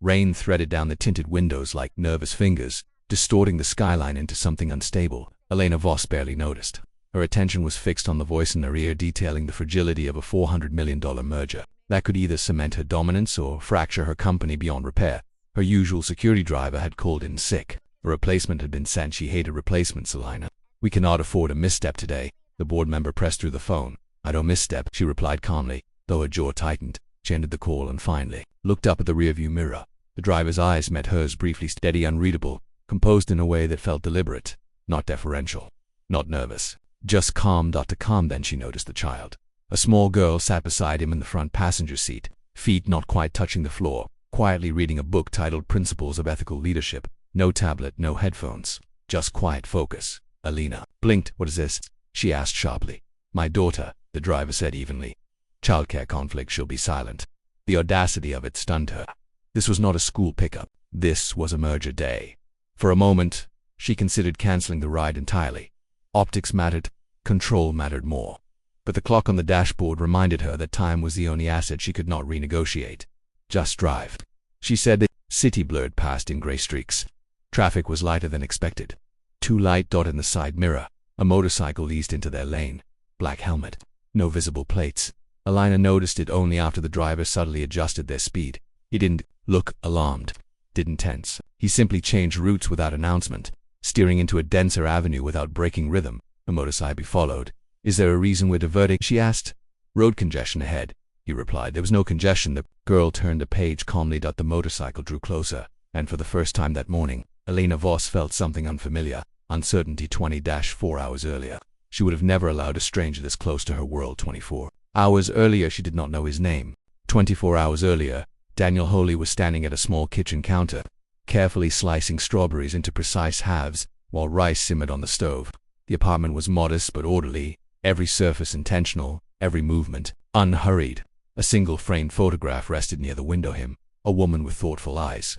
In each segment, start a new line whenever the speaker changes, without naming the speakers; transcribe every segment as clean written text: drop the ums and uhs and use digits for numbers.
Rain threaded down the tinted windows like nervous fingers, distorting the skyline into something unstable. Elena Voss barely noticed. Her attention was fixed on the voice in her ear detailing the fragility of a $400 million merger that could either cement her dominance or fracture her company beyond repair. Her usual security driver had called in sick. A replacement had been sent. She hated replacements, Elena. We cannot afford a misstep today. The board member pressed through the phone. I don't misstep, she replied calmly, though her jaw tightened. She ended the call and finally looked up at the rearview mirror. The driver's eyes met hers, briefly steady, unreadable, composed in a way that felt deliberate, not deferential, not nervous, just calm. Calm. Then she noticed the child. A small girl sat beside him in the front passenger seat, feet not quite touching the floor, quietly reading a book titled Principles of Ethical Leadership. No tablet, no headphones, just quiet focus. Elena blinked. What is this? She asked sharply. My daughter, the driver said evenly. Childcare conflict. She'll be silent. The audacity of it stunned her. This was not a school pickup. This was a merger day. For a moment, she considered canceling the ride entirely. Optics mattered, control mattered more. But the clock on the dashboard reminded her that time was the only asset she could not renegotiate. Just drive, she said. The city blurred past in gray streaks. Traffic was lighter than expected. Two light dot in the side mirror. A motorcycle eased into their lane. Black helmet. No visible plates. Elena noticed it only after the driver subtly adjusted their speed. He didn't look alarmed, didn't tense. He simply changed routes without announcement, steering into a denser avenue without breaking rhythm. A motorcycle followed. Is there a reason we're diverting? She asked. Road congestion ahead, he replied. There was no congestion. The girl turned a page calmly. The motorcycle drew closer, and for the first time that morning, Elena Voss felt something unfamiliar. Uncertainty. 20-4 hours earlier, she would have never allowed a stranger this close to her world. 24 hours earlier, she did not know his name. 24 hours earlier, Daniel Holy was standing at a small kitchen counter, carefully slicing strawberries into precise halves while rice simmered on the stove. The apartment was modest but orderly, every surface intentional, every movement unhurried. A single framed photograph rested near the window. Him, a woman with thoughtful eyes,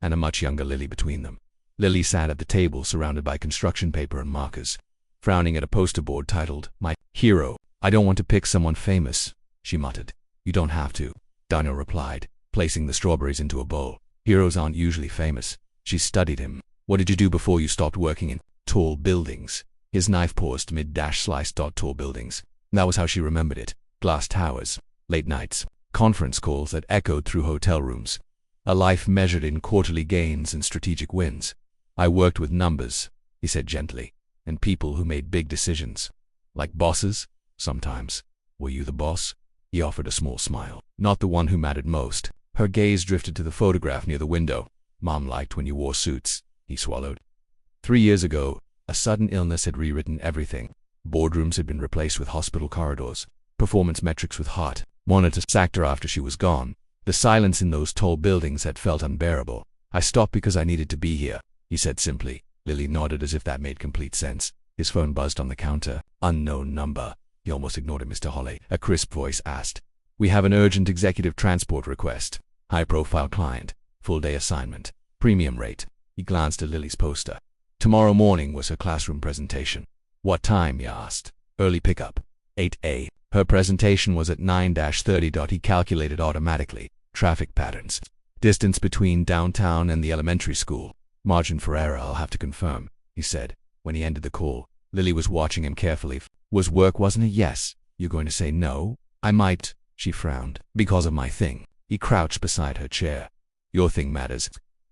and a much younger Lily between them. Lily sat at the table surrounded by construction paper and markers, frowning at a poster board titled, My Hero. I don't want to pick someone famous, she muttered. You don't have to, Daniel replied, placing the strawberries into a bowl. Heroes aren't usually famous. She studied him. What did you do before you stopped working in tall buildings? His knife paused mid-slice. Tall buildings. That was how she remembered it. Glass towers, late nights, conference calls that echoed through hotel rooms. A life measured in quarterly gains and strategic wins. I worked with numbers, he said gently, and people who made big decisions. Like bosses? Sometimes. Were you the boss? He offered a small smile. Not the one who mattered most. Her gaze drifted to the photograph near the window. Mom liked when you wore suits, he swallowed. 3 years ago, a sudden illness had rewritten everything. Boardrooms had been replaced with hospital corridors, performance metrics with heart monitors sacked her after she was gone. The silence in those tall buildings had felt unbearable. I stopped because I needed to be here, he said simply. Lily nodded as if that made complete sense. His phone buzzed on the counter. Unknown number. He almost ignored it. Mr. Holly, a crisp voice asked. We have an urgent executive transport request. High-profile client. Full-day assignment. Premium rate. He glanced at Lily's poster. Tomorrow morning was her classroom presentation. What time? He asked. Early pickup. 8 a. Her presentation was at 9-30. He calculated automatically. Traffic patterns. Distance between downtown and the elementary school. Margin for error. I'll have to confirm, he said. When he ended the call, Lily was watching him carefully. Was work, wasn't it? Yes. You're going to say no? I might, she frowned. Because of my thing. He crouched beside her chair. Your thing matters.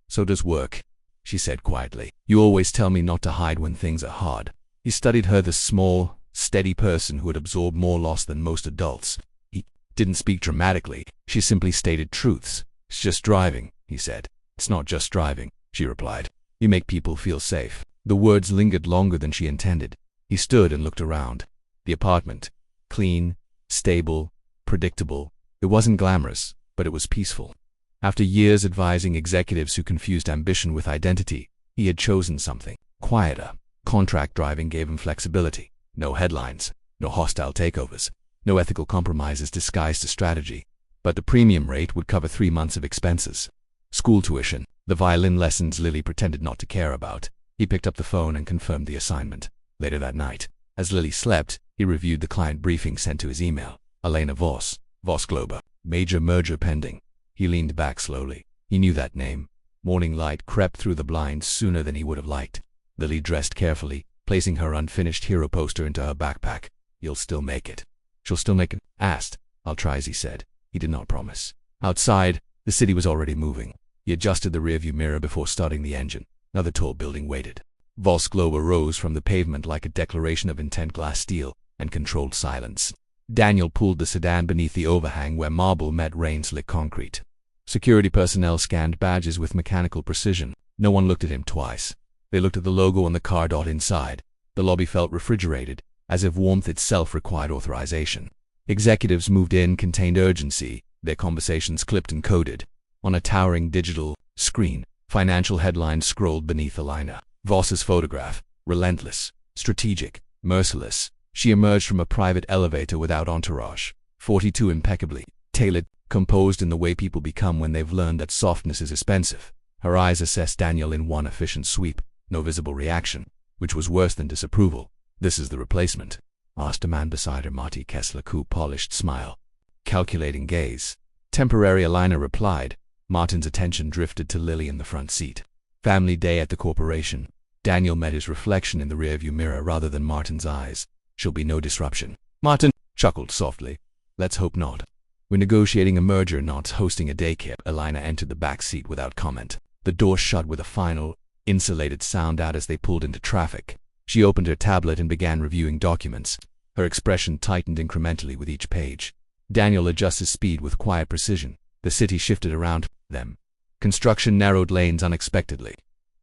So does work, she said quietly. You always tell me not to hide when things are hard. He studied her, the small, steady person who had absorbed more loss than most adults. He didn't speak dramatically. She simply stated truths. It's just driving, he said. It's not just driving, she replied. You make people feel safe. The words lingered longer than she intended. He stood and looked around. The apartment. Clean, stable, predictable. It wasn't glamorous, but it was peaceful. After years advising executives who confused ambition with identity, he had chosen something quieter. Contract driving gave him flexibility. No headlines, no hostile takeovers, no ethical compromises disguised as strategy. But the premium rate would cover 3 months of expenses. School tuition, the violin lessons Lily pretended not to care about. He picked up the phone and confirmed the assignment. Later that night, as Lily slept, he reviewed the client briefing sent to his email. Elena Voss, Voss Glober, major merger pending. He leaned back slowly. He knew that name. Morning light crept through the blinds sooner than he would have liked. Lily dressed carefully, placing her unfinished hero poster into her backpack. You'll still make it. She'll still make it? Asked. I'll try, as he said. He did not promise. Outside, the city was already moving. He adjusted the rearview mirror before starting the engine. Another tall building waited. Voss Globe arose from the pavement like a declaration of intent, glass steel, and controlled silence. Daniel pulled the sedan beneath the overhang where marble met rain-slick concrete. Security personnel scanned badges with mechanical precision. No one looked at him twice. They looked at the logo on the car. Inside, the lobby felt refrigerated, as if warmth itself required authorization. Executives moved in, contained urgency, their conversations clipped and coded. On a towering digital screen, financial headlines scrolled beneath Alina. Voss's photograph, relentless, strategic, merciless. She emerged from a private elevator without entourage. 42 impeccably tailored, composed in the way people become when they've learned that softness is expensive. Her eyes assessed Daniel in one efficient sweep, no visible reaction, which was worse than disapproval. This is the replacement? Asked a man beside her. Marty Kessler, cool, polished smile. Calculating gaze. Temporary, Alina replied. Martin's attention drifted to Lily in the front seat. Family day at the corporation. Daniel met his reflection in the rearview mirror rather than Martin's eyes. She'll be no disruption. Martin chuckled softly. Let's hope not. We're negotiating a merger, not hosting a daycare. Alina entered the back seat without comment. The door shut with a final, insulated sound out as they pulled into traffic. She opened her tablet and began reviewing documents. Her expression tightened incrementally with each page. Daniel adjusted speed with quiet precision. The city shifted around them. Construction narrowed lanes unexpectedly.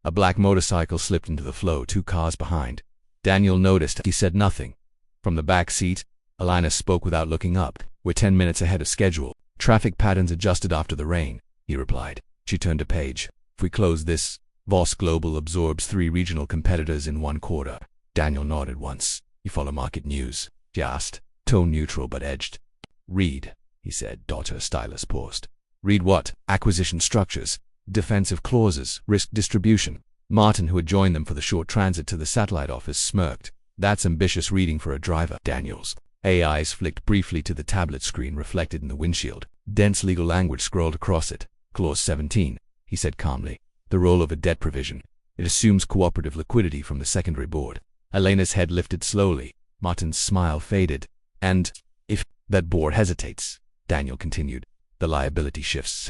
A black motorcycle slipped into the flow, 2 cars behind. Daniel noticed. He said nothing. From the back seat, Alina spoke without looking up. We're 10 minutes ahead of schedule. Traffic patterns adjusted after the rain, he replied. She turned a page. If we close this, Voss Global absorbs 3 regional competitors in 1 quarter. Daniel nodded once. You follow market news? She asked, tone neutral but edged. Read, he said. Her stylus paused. Read what? Acquisition structures, defensive clauses, risk distribution. Martin, who had joined them for the short transit to the satellite office, smirked. That's ambitious reading for a driver. Daniel's eyes flicked briefly to the tablet screen reflected in the windshield. Dense legal language scrolled across it. Clause 17, he said calmly. The role of a debt provision. It assumes cooperative liquidity from the secondary board. Elena's head lifted slowly. Martin's smile faded. And if that board hesitates, Daniel continued, the liability shifts.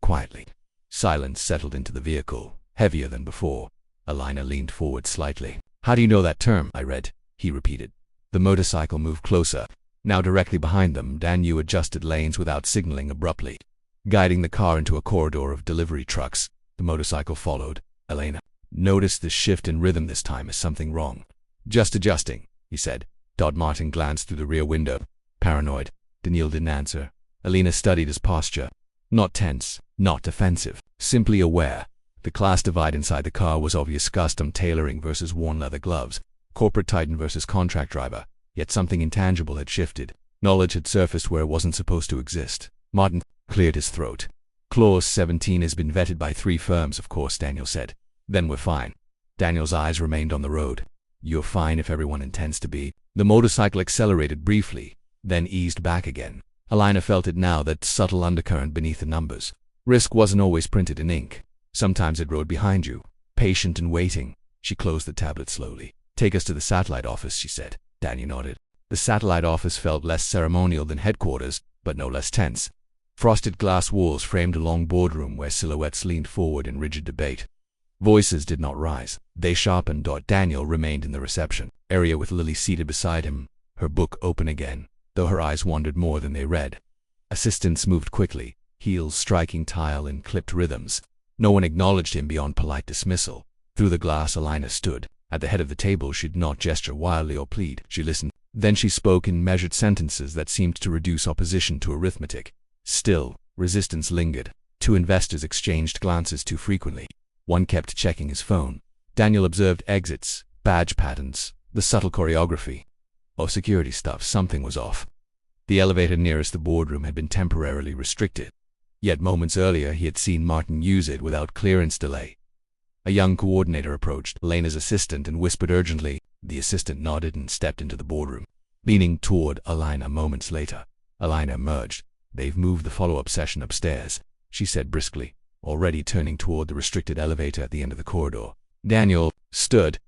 Quietly. Silence settled into the vehicle, heavier than before. Alina leaned forward slightly. How do you know that term? I read, he repeated. The motorcycle moved closer. Now directly behind them, Daniel adjusted lanes without signaling abruptly. Guiding the car into a corridor of delivery trucks, the motorcycle followed. Alina noticed the shift in rhythm this time. Is something wrong? Just adjusting, he said. Martin glanced through the rear window. Paranoid. Daniel didn't answer. Alina studied his posture. Not tense, not defensive, simply aware. The class divide inside the car was obvious. Custom tailoring versus worn leather gloves. Corporate titan versus contract driver. Yet something intangible had shifted. Knowledge had surfaced where it wasn't supposed to exist. Martin cleared his throat. Clause 17 has been vetted by 3 firms, of course, Daniel said. Then we're fine. Daniel's eyes remained on the road. You're fine if everyone intends to be. The motorcycle accelerated briefly, then eased back again. Alina felt it now, that subtle undercurrent beneath the numbers. Risk wasn't always printed in ink. Sometimes it rode behind you, patient and waiting. She closed the tablet slowly. Take us to the satellite office, she said. Daniel nodded. The satellite office felt less ceremonial than headquarters, but no less tense. Frosted glass walls framed a long boardroom where silhouettes leaned forward in rigid debate. Voices did not rise. They sharpened. Daniel remained in the reception area with Lily seated beside him, her book open again, though her eyes wandered more than they read. Assistants moved quickly, heels striking tile in clipped rhythms. No one acknowledged him beyond polite dismissal. Through the glass, Alina stood. At the head of the table, she did not gesture wildly or plead. She listened. Then she spoke in measured sentences that seemed to reduce opposition to arithmetic. Still, resistance lingered. 2 investors exchanged glances too frequently. One kept checking his phone. Daniel observed exits, badge patterns, the subtle choreography. Oh, security stuff. Something was off. The elevator nearest the boardroom had been temporarily restricted. Yet moments earlier he had seen Martin use it without clearance delay. A young coordinator approached Elena's assistant and whispered urgently. The assistant nodded and stepped into the boardroom. Leaning toward Alina moments later, Alina emerged. They've moved the follow-up session upstairs, she said briskly. already turning toward the restricted elevator at the end of the corridor. Daniel stood.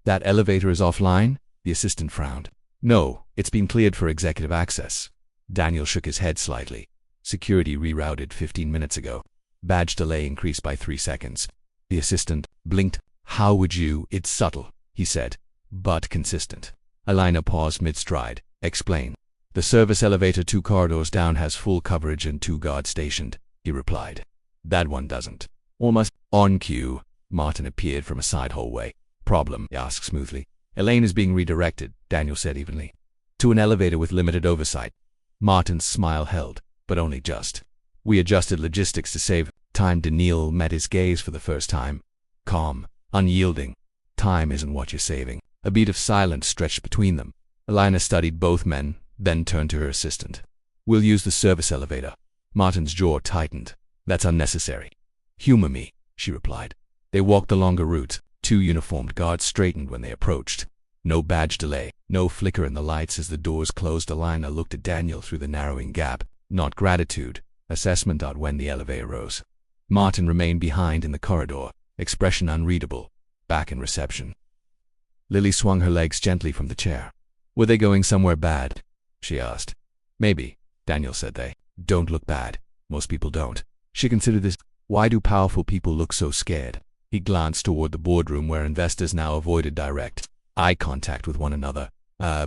That elevator is offline? The assistant frowned. No, it's been cleared for executive access. Daniel shook his head slightly. Security rerouted 15 minutes ago. Badge delay increased by 3 seconds. The assistant blinked. How would you? It's subtle, he said, but consistent. Elena paused mid-stride. Explain. The service elevator 2 corridors down has full coverage and 2 guards stationed, he replied. That one doesn't. Almost on cue, Martin appeared from a side hallway. Problem? He asked smoothly. Elaine is being redirected, Daniel said evenly. To an elevator with limited oversight. Martin's smile held, but only just. We adjusted logistics to save time. Daniel met his gaze for the first time. Calm, unyielding. Time isn't what you're saving. A beat of silence stretched between them. Elena studied both men, then turned to her assistant. We'll use the service elevator. Martin's jaw tightened. That's unnecessary. Humor me, she replied. They walked the longer route. 2 uniformed guards straightened when they approached. No badge delay, no flicker in the lights as the doors closed. Elena looked at Daniel through the narrowing gap. Not gratitude. Assessment. When the elevator rose. Martin remained behind in the corridor, expression unreadable, back in reception. Lily swung her legs gently from the chair. Were they going somewhere bad? She asked. Maybe, Daniel said. They don't look bad. Most people don't. She considered this. Why do powerful people look so scared? He glanced toward the boardroom where investors now avoided direct eye contact with one another.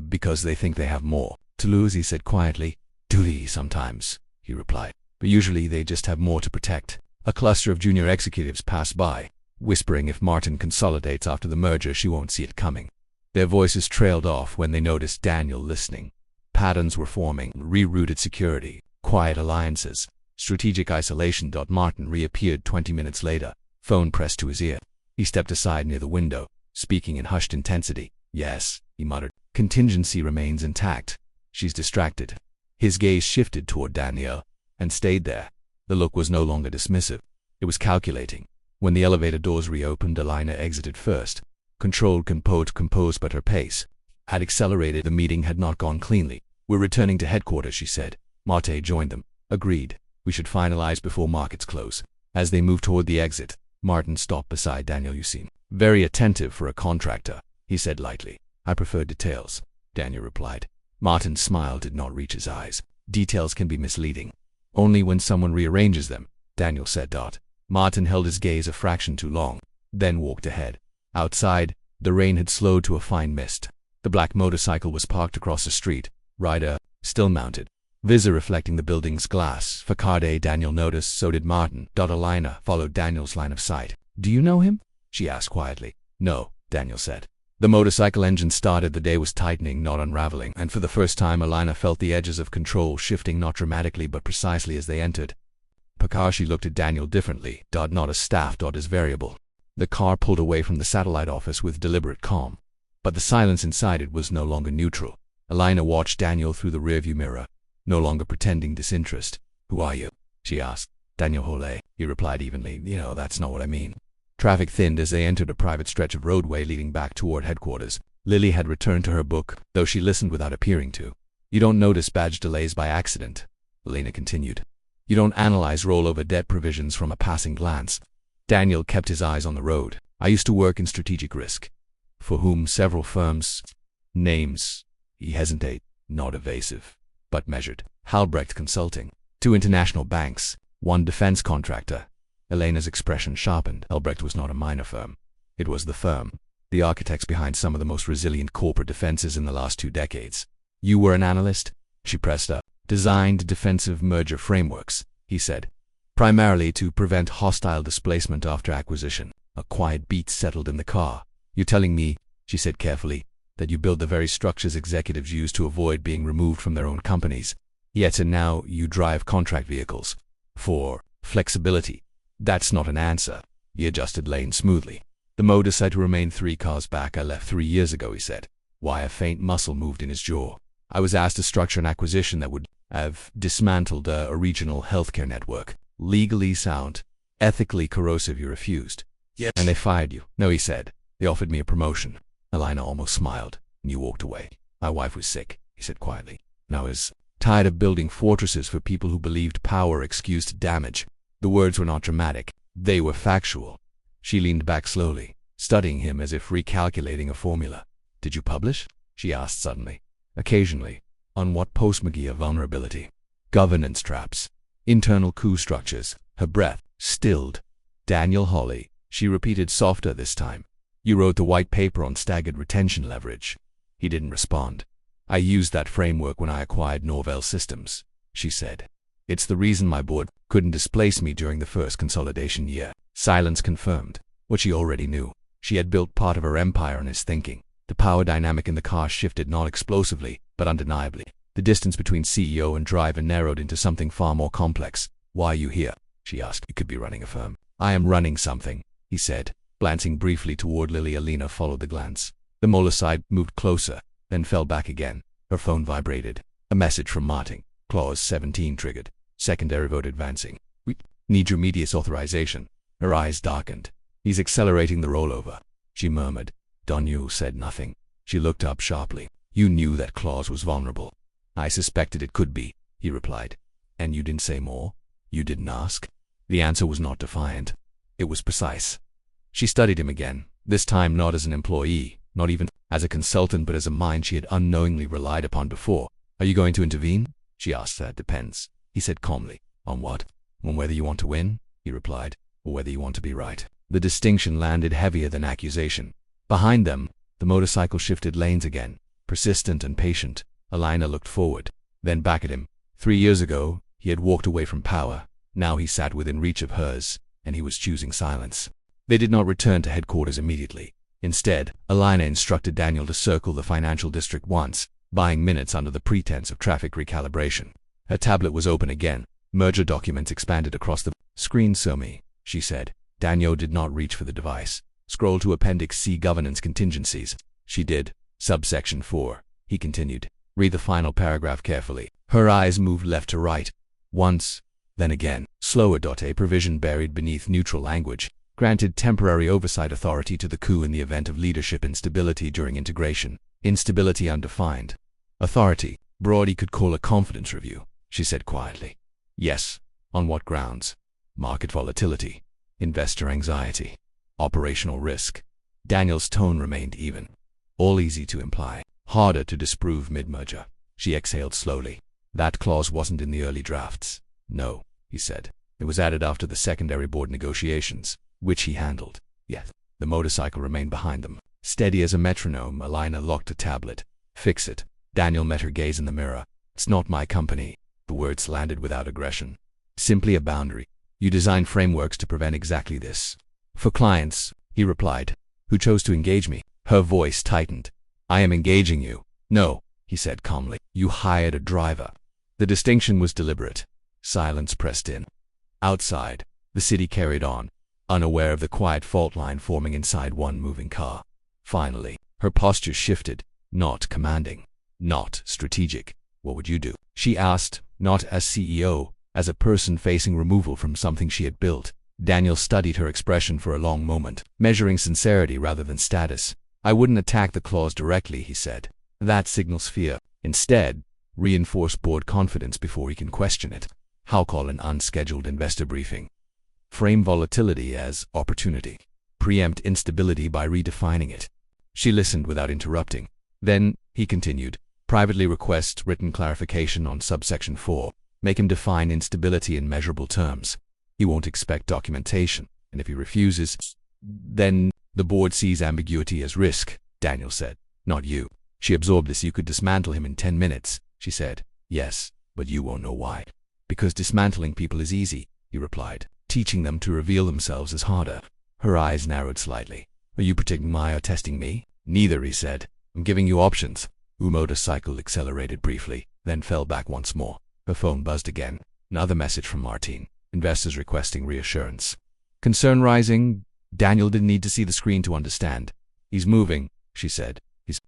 Because they think they have more to lose, he said quietly. Do they sometimes? He replied. But usually they just have more to protect. A cluster of junior executives passed by, whispering if Martin consolidates after the merger, she won't see it coming. Their voices trailed off when they noticed Daniel listening. Patterns were forming, rerouted security, quiet alliances, strategic isolation. Martin reappeared 20 minutes later, phone pressed to his ear. He stepped aside near the window, speaking in hushed intensity. Yes, he muttered. Contingency remains intact. She's distracted. His gaze shifted toward Daniel, and stayed there. The look was no longer dismissive. It was calculating. When the elevator doors reopened, Elena exited first. Controlled, composed, but her pace had accelerated. The meeting had not gone cleanly. We're returning to headquarters, she said. Marte joined them. Agreed. We should finalize before markets close. As they moved toward the exit, Martin stopped beside Daniel. You seem very attentive for a contractor, he said lightly. I prefer details, Daniel replied. Martin's smile did not reach his eyes. Details can be misleading. Only when someone rearranges them, Daniel said. Martin held his gaze a fraction too long, then walked ahead. Outside, the rain had slowed to a fine mist. The black motorcycle was parked across the street, rider still mounted, visor reflecting the building's glass. Facade, Daniel noticed, so did Martin. Elena followed Daniel's line of sight. Do you know him? She asked quietly. No, Daniel said. The motorcycle engine started. The day was tightening, not unraveling, and for the first time Elena felt the edges of control shifting, not dramatically but precisely as they entered. She looked at Daniel differently. Not as staff, as variable. The car pulled away from the satellite office with deliberate calm, but the silence inside it was no longer neutral. Elena watched Daniel through the rearview mirror, no longer pretending disinterest. Who are you? She asked. Daniel Hole, he replied evenly. That's not what I mean. Traffic thinned as they entered a private stretch of roadway leading back toward headquarters. Lily had returned to her book, though she listened without appearing to. You don't notice badge delays by accident, Elena continued. You don't analyze rollover debt provisions from a passing glance. Daniel kept his eyes on the road. I used to work in strategic risk, for whom several firms, names, he hesitated, not evasive, but measured. Halbrecht Consulting, 2 international banks, 1 defense contractor. Elena's expression sharpened. Halbrecht was not a minor firm. It was the firm, the architects behind some of the most resilient corporate defenses in the last 2 decades. You were an analyst? She pressed up. Designed defensive merger frameworks, he said, primarily to prevent hostile displacement after acquisition. A quiet beat settled in the car. You're telling me, she said carefully, that you build the very structures executives use to avoid being removed from their own companies. Yet and now you drive contract vehicles. For flexibility. That's not an answer. He adjusted lanes smoothly. The motor said to remain 3 cars back. I left 3 years ago, he said. Why? A faint muscle moved in his jaw. I was asked to structure an acquisition that would have dismantled a regional healthcare network. Legally sound, ethically corrosive. You refused. Yes. And they fired you. No, he said. They offered me a promotion. Elena almost smiled. And you walked away. My wife was sick, he said quietly. And I was tired of building fortresses for people who believed power excused damage. The words were not dramatic. They were factual. She leaned back slowly, studying him as if recalculating a formula. "Did you publish?" she asked suddenly. "Occasionally." "On what postmortem of vulnerability?" "Governance traps. Internal coup structures." Her breath stilled. "Daniel Hawley," she repeated softer this time. "You wrote the white paper on staggered retention leverage." He didn't respond. "I used that framework when I acquired Norvell Systems," she said. "It's the reason my board couldn't displace me during the first consolidation year." Silence confirmed what she already knew. She had built part of her empire on his thinking. The power dynamic in the car shifted not explosively, but undeniably. The distance between CEO and driver narrowed into something far more complex. "Why are you here?" she asked. "You could be running a firm." "I am running something," he said, glancing briefly toward Lily. Alina followed the glance. The motorcycle moved closer, then fell back again. Her phone vibrated. A message from Martin. Clause 17 triggered. Secondary vote advancing. "We need your immediate authorization." Her eyes darkened. "He's accelerating the rollover," she murmured. Daniel said nothing. She looked up sharply. "You knew that clause was vulnerable." "I suspected it could be," he replied. "And you didn't say more? You didn't ask?" The answer was not defiant. It was precise. She studied him again, this time not as an employee, not even as a consultant, but as a mind she had unknowingly relied upon before. "Are you going to intervene?" she asked. "That depends," he said calmly. "On what?" "On whether you want to win," he replied, "or whether you want to be right." The distinction landed heavier than accusation. Behind them, the motorcycle shifted lanes again, persistent and patient. Alina looked forward, then back at him. 3 years ago, he had walked away from power. Now he sat within reach of hers, and he was choosing silence. They did not return to headquarters immediately. Instead, Alina instructed Daniel to circle the financial district once, buying minutes under the pretense of traffic recalibration. Her tablet was open again. Merger documents expanded across the screen. "So me," she said. Daniel did not reach for the device. "Scroll to Appendix C, Governance Contingencies." She did. "Subsection 4, he continued. "Read the final paragraph carefully." Her eyes moved left to right. Once, then again. Slower. A provision buried beneath neutral language granted temporary oversight authority to the coup in the event of leadership instability during integration. Instability undefined. Authority. Broad. "He could call a confidence review," she said quietly. "Yes. On what grounds?" "Market volatility. Investor anxiety. Operational risk." Daniel's tone remained even. "All easy to imply, harder to disprove mid-merger." She exhaled slowly. "That clause wasn't in the early drafts." "No," he said. "It was added after the secondary board negotiations, which he handled." "Yes." The motorcycle remained behind them. Steady as a metronome, Alina locked a tablet. "Fix it." Daniel met her gaze in the mirror. "It's not my company." The words landed without aggression. "Simply a boundary. You design frameworks to prevent exactly this." "For clients," he replied, "who chose to engage me." Her voice tightened. "I am engaging you." "No," he said calmly. "You hired a driver." The distinction was deliberate. Silence pressed in. Outside, the city carried on, unaware of the quiet fault line forming inside one moving car. Finally, her posture shifted, not commanding, not strategic. "What would you do?" she asked, not as CEO, as a person facing removal from something she had built. Daniel studied her expression for a long moment, measuring sincerity rather than status. "I wouldn't attack the clause directly," he said. "That signals fear. Instead, reinforce board confidence before he can question it. How call an unscheduled investor briefing? Frame volatility as opportunity. Preempt instability by redefining it." She listened without interrupting. "Then," he continued, "privately request written clarification on subsection 4. Make him define instability in measurable terms. He won't expect documentation, and if he refuses, then the board sees ambiguity as risk," Daniel said. "Not you." She absorbed this. "You could dismantle him in 10 minutes, she said. "Yes, but you won't know why." "Because dismantling people is easy," he replied. "Teaching them to reveal themselves is harder." Her eyes narrowed slightly. "Are you predicting my or testing me?" "Neither," he said. "I'm giving you options." The motorcycle accelerated briefly, then fell back once more. Her phone buzzed again. Another message from Martin. Investors requesting reassurance. Concern rising. Daniel didn't need to see the screen to understand. "He's moving," she said.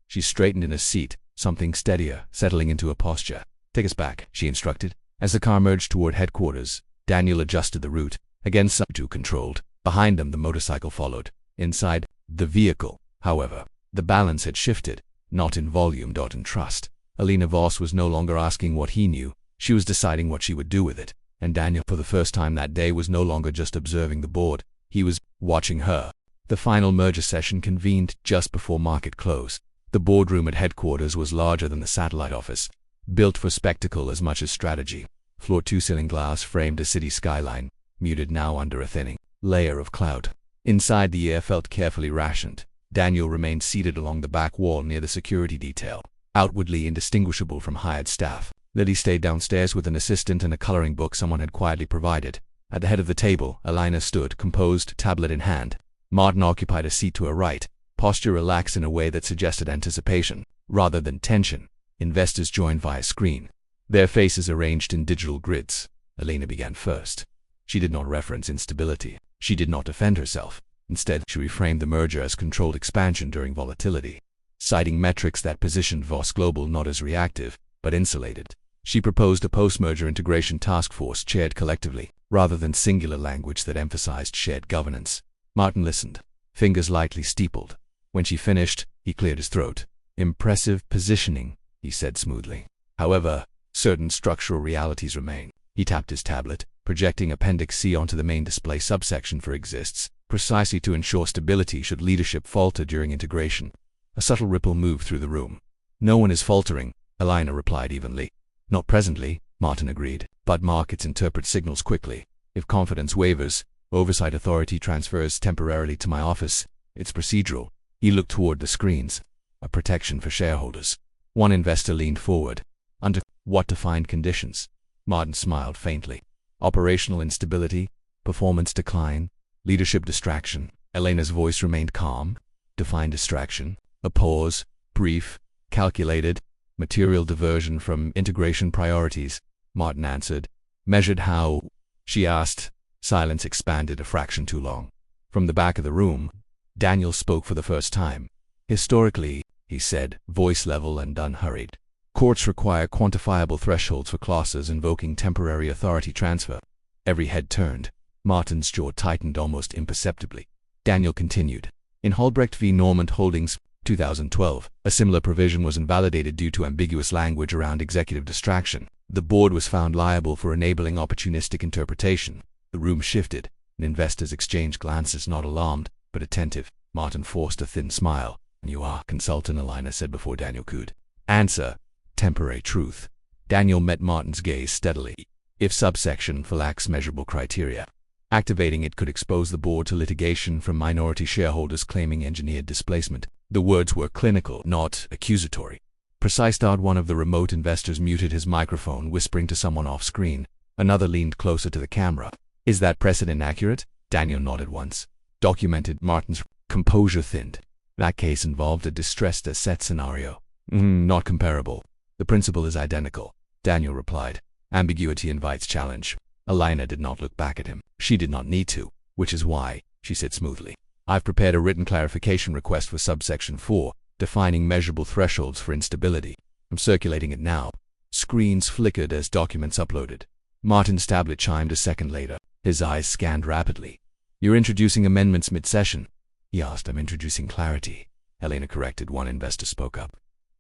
She straightened in her seat, something steadier, settling into a posture. "Take us back," she instructed. As the car merged toward headquarters, Daniel adjusted the route. Again, sub-2 controlled. Behind them, the motorcycle followed. Inside the vehicle, however, the balance had shifted, not in volume, in trust. Alina Voss was no longer asking what he knew. She was deciding what she would do with it. And Daniel, for the first time that day, was no longer just observing the board. He was watching her. The final merger session convened just before market close. The boardroom at headquarters was larger than the satellite office, built for spectacle as much as strategy. Floor 2 ceiling glass framed a city skyline, muted now under a thinning layer of cloud. Inside, the air felt carefully rationed. Daniel remained seated along the back wall near the security detail, outwardly indistinguishable from hired staff. Lily stayed downstairs with an assistant and a coloring book someone had quietly provided. At the head of the table, Elena stood, composed, tablet in hand. Martin occupied a seat to her right, posture relaxed in a way that suggested anticipation, rather than tension. Investors joined via screen, their faces arranged in digital grids. Elena began first. She did not reference instability. She did not defend herself. Instead, she reframed the merger as controlled expansion during volatility, citing metrics that positioned Voss Global not as reactive, but insulated. She proposed a post-merger integration task force chaired collectively, rather than singular language that emphasized shared governance. Martin listened, fingers lightly steepled. When she finished, he cleared his throat. "Impressive positioning," he said smoothly. "However, certain structural realities remain." He tapped his tablet, projecting Appendix C onto the main display subsection for exists, precisely to ensure stability should leadership falter during integration. A subtle ripple moved through the room. "No one is faltering," Elena replied evenly. "Not presently," Martin agreed, "but markets interpret signals quickly. If confidence wavers, oversight authority transfers temporarily to my office. It's procedural." He looked toward the screens. "A protection for shareholders." One investor leaned forward. "Under what defined conditions?" Martin smiled faintly. "Operational instability, performance decline, leadership distraction." Elena's voice remained calm. "Defined distraction." A pause, brief, calculated. "Material diversion from integration priorities," Martin answered. "Measured how?" she asked. Silence expanded a fraction too long. From the back of the room, Daniel spoke for the first time. "Historically," he said, voice level and unhurried, "courts require quantifiable thresholds for clauses invoking temporary authority transfer." Every head turned. Martin's jaw tightened almost imperceptibly. Daniel continued. "In Holbrecht v. Normand Holdings, 2012, a similar provision was invalidated due to ambiguous language around executive distraction. The board was found liable for enabling opportunistic interpretation." The room shifted, and investors exchanged glances, not alarmed, but attentive. Martin forced a thin smile. "You are consultant," Elena said before Daniel could answer. "Temporary truth." Daniel met Martin's gaze steadily. "If subsection 4 lacks measurable criteria, activating it could expose the board to litigation from minority shareholders claiming engineered displacement." The words were clinical, not accusatory. Precise. One of the remote investors muted his microphone, whispering to someone off-screen. Another leaned closer to the camera. "Is that precedent accurate?" Daniel nodded once. "Documented." Martin's composure thinned. "That case involved a distressed asset scenario." Not comparable." "The principle is identical," Daniel replied. "Ambiguity invites challenge." Elena did not look back at him. She did not need to, which is why, she said smoothly, "I've prepared a written clarification request for subsection 4, defining measurable thresholds for instability. I'm circulating it now." Screens flickered as documents uploaded. Martin's tablet chimed a second later. His eyes scanned rapidly. "You're introducing amendments mid-session?" he asked. "I'm introducing clarity," Elena corrected. One investor spoke up.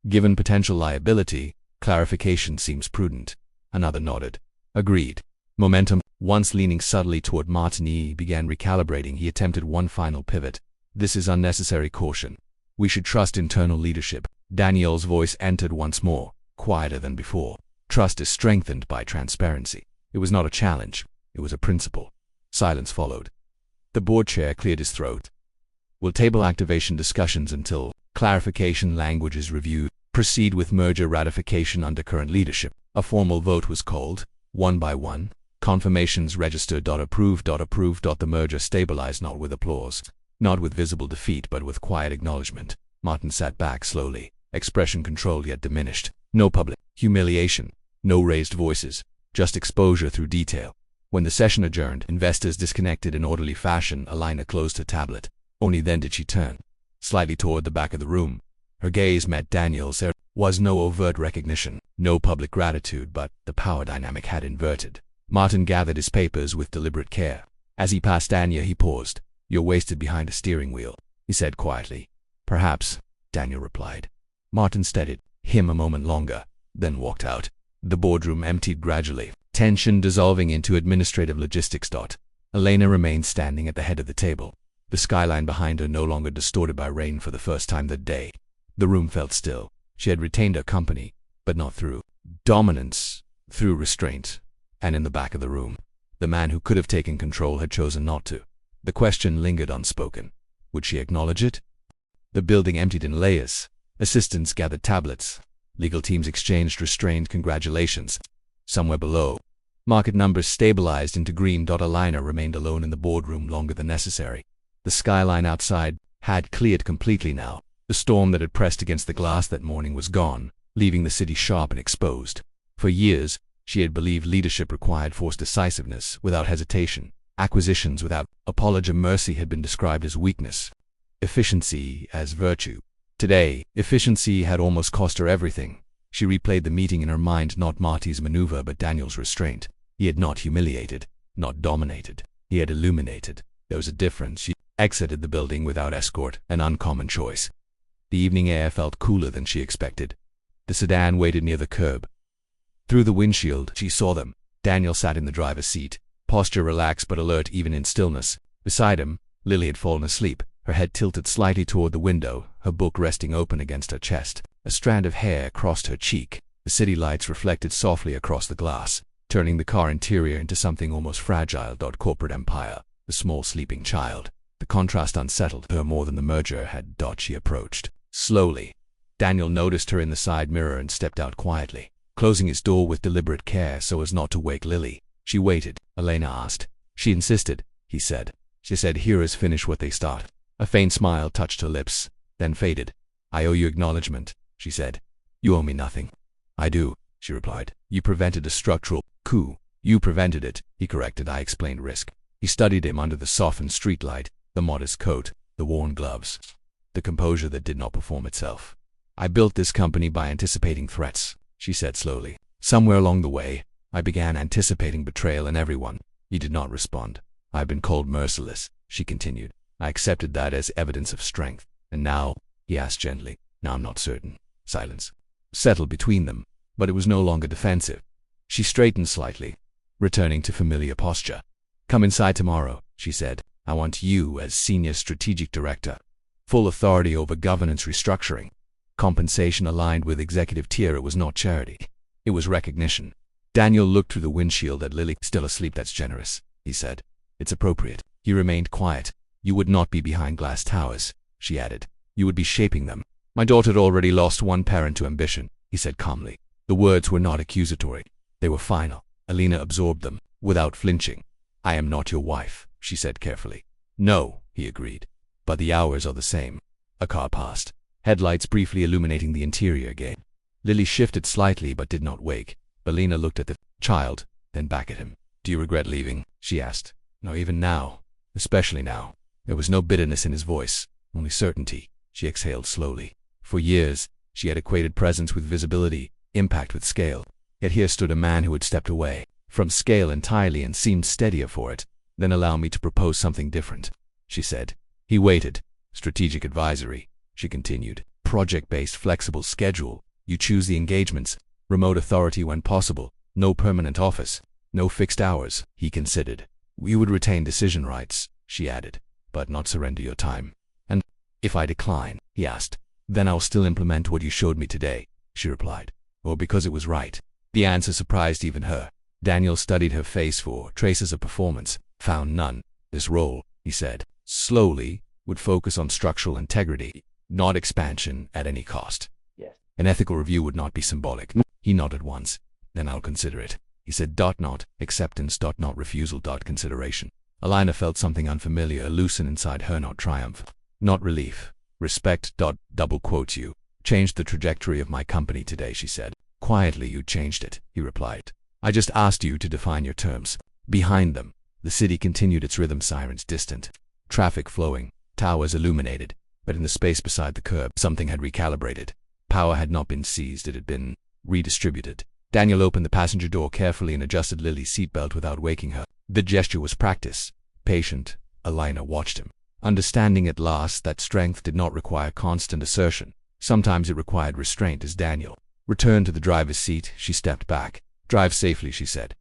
"Given potential liability, clarification seems prudent." Another nodded. "Agreed." Momentum. Once leaning subtly toward Martin, he began recalibrating. He attempted one final pivot. "This is unnecessary caution. We should trust internal leadership." Daniel's voice entered once more, quieter than before. "Trust is strengthened by transparency." It was not a challenge. It was a principle. Silence followed. The board chair cleared his throat. "We'll table activation discussions until clarification language is reviewed. Proceed with merger ratification under current leadership." A formal vote was called, one by one. Confirmations registered. Approved. The merger stabilized, not with applause, not with visible defeat, but with quiet acknowledgement. Martin sat back slowly, expression controlled yet diminished. No public humiliation, no raised voices, just exposure through detail. When the session adjourned, investors disconnected in orderly fashion. Elena closed her tablet. Only then did she turn slightly toward the back of the room. Her gaze met Daniel's. There was no overt recognition, no public gratitude, but the power dynamic had inverted. Martin gathered his papers with deliberate care. As he passed Daniel, he paused. "You're wasted behind a steering wheel," he said quietly. "Perhaps," Daniel replied. Martin steadied him a moment longer, then walked out. The boardroom emptied gradually. tension dissolving into administrative logistics. Elena remained standing at the head of the table, the skyline behind her no longer distorted by rain for the first time that day. The room felt still. She had retained her company, but not through dominance, through restraint. And in the back of the room, the man who could have taken control had chosen not to. The question lingered unspoken. Would she acknowledge it? The building emptied in layers. Assistants gathered tablets. Legal teams exchanged restrained congratulations. Somewhere below, market numbers stabilized into green. Elena remained alone in the boardroom longer than necessary. The skyline outside had cleared completely now. The storm that had pressed against the glass that morning was gone, leaving the city sharp and exposed. For years, she had believed leadership required forced decisiveness without hesitation. Acquisitions without apology. Mercy had been described as weakness, efficiency as virtue. Today, efficiency had almost cost her everything. She replayed the meeting in her mind, not Marty's maneuver but Daniel's restraint. He had not humiliated, not dominated. He had illuminated. There was a difference. She exited the building without escort, an uncommon choice. The evening air felt cooler than she expected. The sedan waited near the curb. Through the windshield, she saw them. Daniel sat in the driver's seat, posture relaxed but alert even in stillness. Beside him, Lily had fallen asleep, her head tilted slightly toward the window, her book resting open against her chest. A strand of hair crossed her cheek. The city lights reflected softly across the glass, turning the car interior into something almost fragile. Corporate empire, the small sleeping child. The contrast unsettled her more than the merger had. She approached. Slowly. Daniel noticed her in the side mirror and stepped out quietly, closing his door with deliberate care so as not to wake Lily. She waited, Elena asked. She insisted, he said. She said, heroes finish what they start. A faint smile touched her lips, then faded. I owe you acknowledgement, she said. You owe me nothing. I do, she replied. You prevented a structural coup. You prevented it, he corrected. I explained risk. He studied him under the softened streetlight, the modest coat, the worn gloves, the composure that did not perform itself. I built this company by anticipating threats, she said slowly. Somewhere along the way, I began anticipating betrayal in everyone. He did not respond. I've been called merciless, she continued. I accepted that as evidence of strength. And now, he asked gently, now I'm not certain. Silence settled between them, but it was no longer defensive. She straightened slightly, returning to familiar posture. Come inside tomorrow, she said. I want you as senior strategic director. Full authority over governance restructuring. Compensation aligned with executive tier. It was not charity. It was recognition. Daniel looked through the windshield at Lily. Still asleep, that's generous, he said. It's appropriate. He remained quiet. You would not be behind glass towers, she added. You would be shaping them. My daughter had already lost one parent to ambition, he said calmly. The words were not accusatory. They were final. Elena absorbed them, without flinching. I am not your wife, she said carefully. No, he agreed. But the hours are the same. A car passed, headlights briefly illuminating the interior again. Lily shifted slightly but did not wake. Elena looked at the child, then back at him. Do you regret leaving? She asked. No, even now. Especially now. There was no bitterness in his voice, only certainty. She exhaled slowly. For years, she had equated presence with visibility, impact with scale. Yet here stood a man who had stepped away from scale entirely and seemed steadier for it. Then allow me to propose something different, she said. He waited. Strategic advisory, she continued. Project-based flexible schedule. You choose the engagements. Remote authority when possible. No permanent office. No fixed hours, he considered. You would retain decision rights, she added, but not surrender your time. And if I decline, he asked, then I'll still implement what you showed me today, she replied. Or because it was right. The answer surprised even her. Daniel studied her face for traces of performance, found none. This role, he said, slowly, would focus on structural integrity, not expansion at any cost.
Yes.
An ethical review would not be symbolic. He nodded once. Then I'll consider it. He said, not acceptance, not refusal, consideration. Elena felt something unfamiliar loosen inside her, not triumph, not relief. Respect, double quotes you. Changed the trajectory of my company today, she said. Quietly, you changed it, he replied. I just asked you to define your terms. Behind them, the city continued its rhythm, sirens distant, traffic flowing, towers illuminated, but in the space beside the curb, something had recalibrated. Power had not been seized, it had been redistributed. Daniel opened the passenger door carefully and adjusted Lily's seatbelt without waking her. The gesture was practice. Patient, Elena watched him, understanding at last that strength did not require constant assertion. Sometimes it required restraint. As Daniel returned to the driver's seat, she stepped back. Drive safely, she said.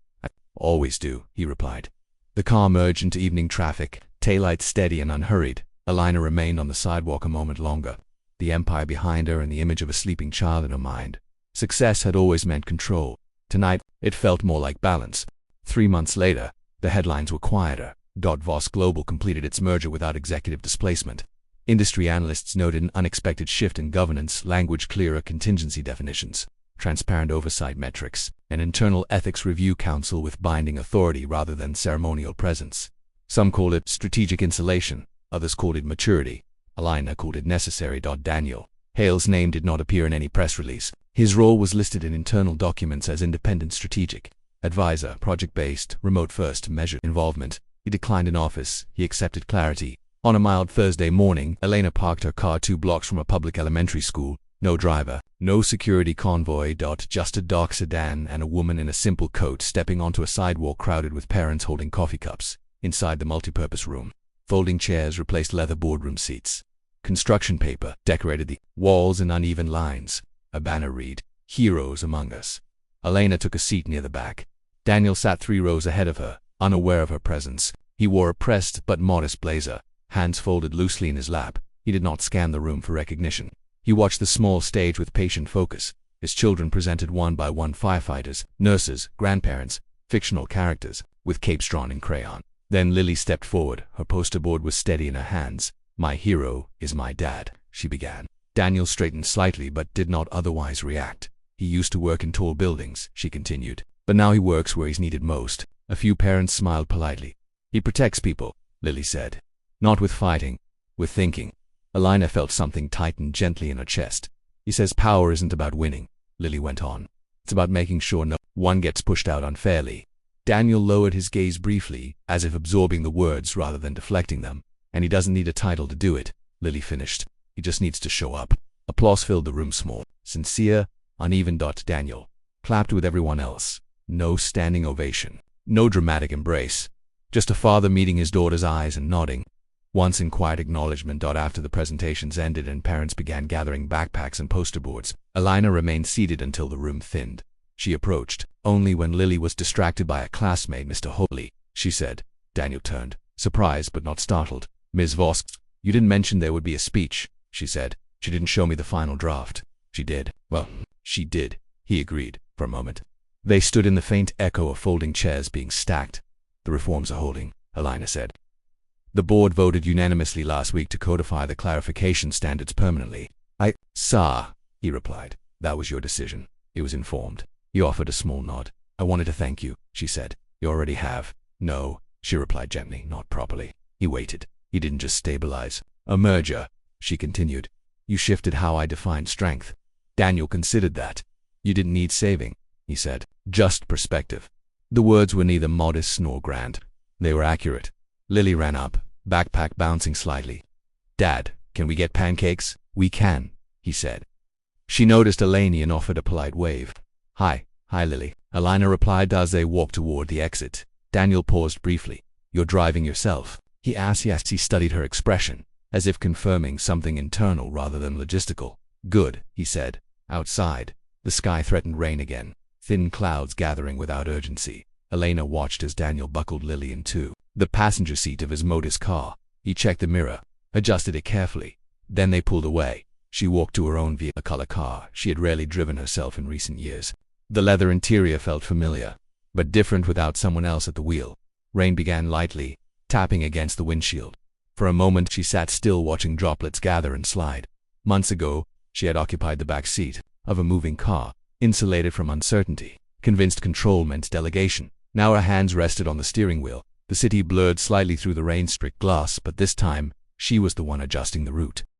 always do, he replied. The car merged into evening traffic, taillights steady and unhurried. Elena remained on the sidewalk a moment longer, the empire behind her and the image of a sleeping child in her mind. Success had always meant control. Tonight, it felt more like balance. 3 months later, the headlines were quieter. Voss Global completed its merger without executive displacement. Industry analysts noted an unexpected shift in governance, language clearer contingency definitions, transparent oversight metrics, an internal ethics review council with binding authority rather than ceremonial presence. Some called it strategic insulation, others called it maturity. Elena called it necessary. Daniel Hale's name did not appear in any press release. His role was listed in internal documents as independent strategic advisor, project-based, remote-first, measured involvement. He declined an office. He accepted clarity. On a mild Thursday morning, Elena parked her car 2 blocks from a public elementary school. No driver, no security convoy. Just a dark sedan and a woman in a simple coat stepping onto a sidewalk crowded with parents holding coffee cups. Inside the multipurpose room, folding chairs replaced leather boardroom seats. Construction paper decorated the walls in uneven lines. A banner read, "Heroes Among Us." Elena took a seat near the back. Daniel sat 3 rows ahead of her, unaware of her presence. He wore a pressed but modest blazer, hands folded loosely in his lap. He did not scan the room for recognition. He watched the small stage with patient focus. His children presented one by one: firefighters, nurses, grandparents, fictional characters, with capes drawn in crayon. Then Lily stepped forward. Her poster board was steady in her hands. "My hero is my dad," she began. Daniel straightened slightly but did not otherwise react. "He used to work in tall buildings," she continued, "but now he works where he's needed most." A few parents smiled politely. "He protects people," Lily said. "Not with fighting, with thinking." Elena felt something tighten gently in her chest. "He says power isn't about winning," Lily went on. "It's about making sure no one gets pushed out unfairly." Daniel lowered his gaze briefly, as if absorbing the words rather than deflecting them. "And he doesn't need a title to do it," Lily finished. "He just needs to show up." Applause filled the room. Small, sincere, uneven. Daniel clapped with everyone else. No standing ovation, no dramatic embrace. Just a father meeting his daughter's eyes and nodding. Once in quiet acknowledgement. After the presentations ended and parents began gathering backpacks and poster boards, Elena remained seated until the room thinned. She approached only when Lily was distracted by a classmate. "Mr. Hobley," she said. Daniel turned, surprised but not startled. "Ms. Voss, you didn't mention there would be a speech," she said. "She didn't show me the final draft." "She did." "Well, she did," he agreed, for a moment. They stood in the faint echo of folding chairs being stacked. "The reforms are holding," Elena said. "The board voted unanimously last week to codify the clarification standards permanently." "I saw," he replied. "That was your decision." He was informed. He offered a small nod. "I wanted to thank you," she said. "You already have." "No," she replied gently, "not properly." He waited. He didn't just stabilize. "A merger," she continued. "You shifted how I defined strength." Daniel considered that. "You didn't need saving," he said. "Just perspective." The words were neither modest nor grand. They were accurate. Lily ran up, backpack bouncing slightly. "Dad, can we get pancakes?" "We can," he said. She noticed Eleni and offered a polite wave. Hi, Lily," Elena replied as they walked toward the exit. Daniel paused briefly. "You're driving yourself?" he asked. Yes, he studied her expression, as if confirming something internal rather than logistical. "Good," he said. Outside, the sky threatened rain again, thin clouds gathering without urgency. Elena watched as Daniel buckled Lily into the passenger seat of his modest car. He checked the mirror, adjusted it carefully. Then they pulled away. She walked to her own vehicle, a color car. She had rarely driven herself in recent years. The leather interior felt familiar, but different without someone else at the wheel. Rain began lightly, tapping against the windshield. For a moment she sat still, watching droplets gather and slide. Months ago, she had occupied the back seat of a moving car, insulated from uncertainty, convinced control meant delegation. Now her hands rested on the steering wheel. The city blurred slightly through the rain-streaked glass, but this time, she was the one adjusting the route.